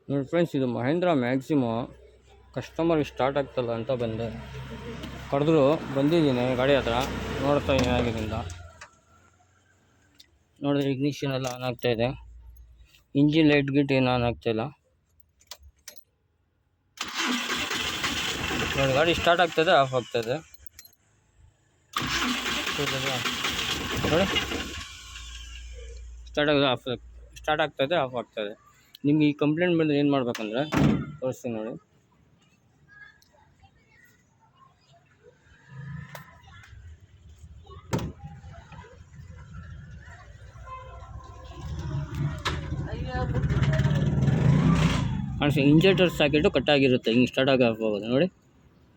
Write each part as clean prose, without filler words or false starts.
ನೋಡಿ ಫ್ರೆಂಡ್ಸ್, ಇದು Mahendra ಮ್ಯಾಕ್ಸಿಮೋ customer start ಆಗ್ತಲ್ಲ ಅಂತ ಬಂದೆ. ಕರೆದ್ರು ಬಂದಿದ್ದೀನಿ ಗಾಡಿ ಹತ್ರ, ನೋಡ್ತಾ ಇದ್ದೀನಿ ಆಗಿದ್ದರಿಂದ. ನೋಡಿದ್ರೆ ಇಗ್ನಿಷನ್ ಎಲ್ಲ ಆನ್ ಆಗ್ತಾಯಿದೆ, ಇಂಜಿನ್ ಲೈಟ್ ಗಿಟ್ ಏನು ಆನ್ ಆಗ್ತಾಯಿಲ್ಲ. ನೋಡಿ ಗಾಡಿ ಸ್ಟಾರ್ಟ್ ಆಗ್ತಾಯಿದೆ, ಆಫ್ ಆಗ್ತಾಯಿದೆ. ನೋಡಿ ಸ್ಟಾರ್ಟ್ ಆಗ್ತಾಯಿದೆ, ಆಫ್ ಆಗ್ತಾಯಿದೆ. ನಿಮ್ಗೆ ಈ ಕಂಪ್ಲೇಂಟ್ ಬಂದರೆ ಏನು ಮಾಡ್ಬೇಕಂದ್ರೆ ತೋರಿಸ್ತೀನಿ ನೋಡಿ. ಕಾಣಿಸ್ತಾ ಇಂಜೆಕ್ಟರ್ ಸಾಕೆಟು ಕಟ್ಟಾಗಿರುತ್ತೆ, ಹಿಂಗೆ ಸ್ಟಾರ್ಟ್ ಆಗಿ ಆಫ್ ಆಗೋದು ನೋಡಿ.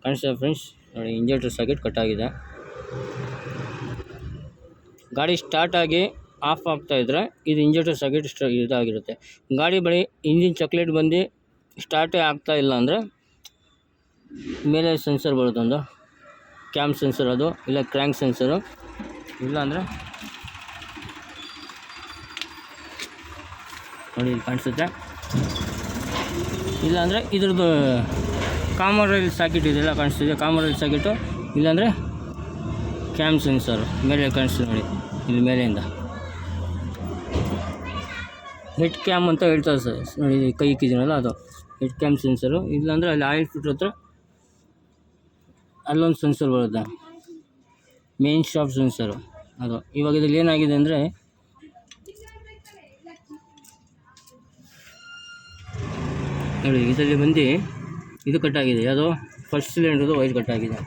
ಕಾಣಿಸ್ತಾ ಫ್ರೆಂಡ್ಸ್, ನೋಡಿ ಇಂಜೆಕ್ಟರ್ ಸಾಕೆಟ್ ಕಟ್ಟಾಗಿದೆ. ಗಾಡಿ ಸ್ಟಾರ್ಟಾಗಿ ಆಫ್ ಆಗ್ತಾಯಿದ್ರೆ ಇದು ಇಂಜೆಕ್ಟರ್ ಸಾಕೆಟ್ ಇದಾಗಿರುತ್ತೆ. ಗಾಡಿ ಬಳಿ ಇಂಜಿನ್ ಚಾಕ್ಲೇಟ್ ಬಂದು ಸ್ಟಾರ್ಟೇ ಆಗ್ತಾ ಇಲ್ಲ ಅಂದರೆ ಮೇಲೆ ಸೆನ್ಸರ್ ಬರುತ್ತೆ, ಒಂದು ಕ್ಯಾಮ್ ಸೆನ್ಸರ್ ಅದು, ಇಲ್ಲ ಕ್ರ್ಯಾಂಕ್ ಸೆನ್ಸರು, ಇಲ್ಲ ಅಂದರೆ ನೋಡಿ ಇಲ್ಲಿ ಕಾಣಿಸುತ್ತೆ. ಇಲ್ಲಾಂದರೆ ಇದ್ರದ್ದು ಕಾಮನ್ ರೈಲ್ ಸಾಕೆಟ್ ಇದೆಲ್ಲ ಕಾಣಿಸ್ತಿದೆ, ಕಾಮನ್ ರೈಲ್ ಸಾಕೆಟು, ಇಲ್ಲಾಂದರೆ ಕ್ಯಾಮ್ ಸೆನ್ಸರು ಮೇಲೆ ಕಾಣಿಸ್ತದೆ ನೋಡಿ, ಇಲ್ಲಿ ಮೇಲೆಯಿಂದ ಹೆಡ್ ಕ್ಯಾಮ್ ಅಂತ ಹೇಳ್ತಾರೆ ಸರ್. ನೋಡಿ ಕೈ ಇಕ್ಕಿದ್ದೀನಲ್ಲ ಅದು ಹೆಡ್ ಕ್ಯಾಮ್ ಸೆನ್ಸರು. ಇಲ್ಲಾಂದರೆ ಅಲ್ಲಿ ಆಯಿಲ್ ಫಿಲ್ಟರ್ ಹತ್ರ ಅಲ್ಲೊಂದು ಸೆನ್ಸರ್ ಬರುತ್ತೆ, ಮೇನ್ ಶಾಫ್ಟ್ ಸೆನ್ಸರು ಅದು. ಇವಾಗ ಇದ್ರಲ್ಲಿ ಏನಾಗಿದೆ ಅಂದರೆ ನೋಡಿ, ಇದರಲ್ಲಿ ಬಂದು ಇದು ಕಟ್ಟಾಗಿದೆ, ಯಾವುದೋ ಫಸ್ಟ್ ಸಿಲಿಂಡ್ರದು ವೈರ್ ಕಟ್ಟಾಗಿದೆ.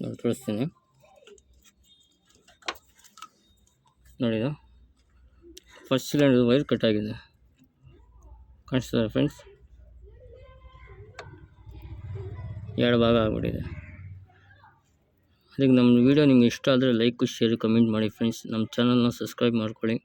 ನೋಡಿ ತೋರಿಸ್ತೀನಿ ನೋಡಿ, ಇದು ಫಸ್ಟ್ ಸಿಲಿಂಡರ್ ವೈರ್ ಕಟ್ಟಾಗಿದೆ, ಕಾಣಿಸ್ತದೆ ಫ್ರೆಂಡ್ಸ್. ಎರಡು ಭಾಗ ಆಗಿಬಿಟ್ಟಿದೆ. ಅದಕ್ಕೆ ನಮ್ಮ ವಿಡಿಯೋ ನಿಮ್ಗೆ ಇಷ್ಟ ಆದರೆ ಲೈಕ್, ಶೇರ್, ಕಮೆಂಟ್ ಮಾಡಿ ಫ್ರೆಂಡ್ಸ್. ನಮ್ಮ ಚಾನಲ್ನ ಸಬ್ಸ್ಕ್ರೈಬ್ ಮಾಡ್ಕೊಳ್ಳಿ.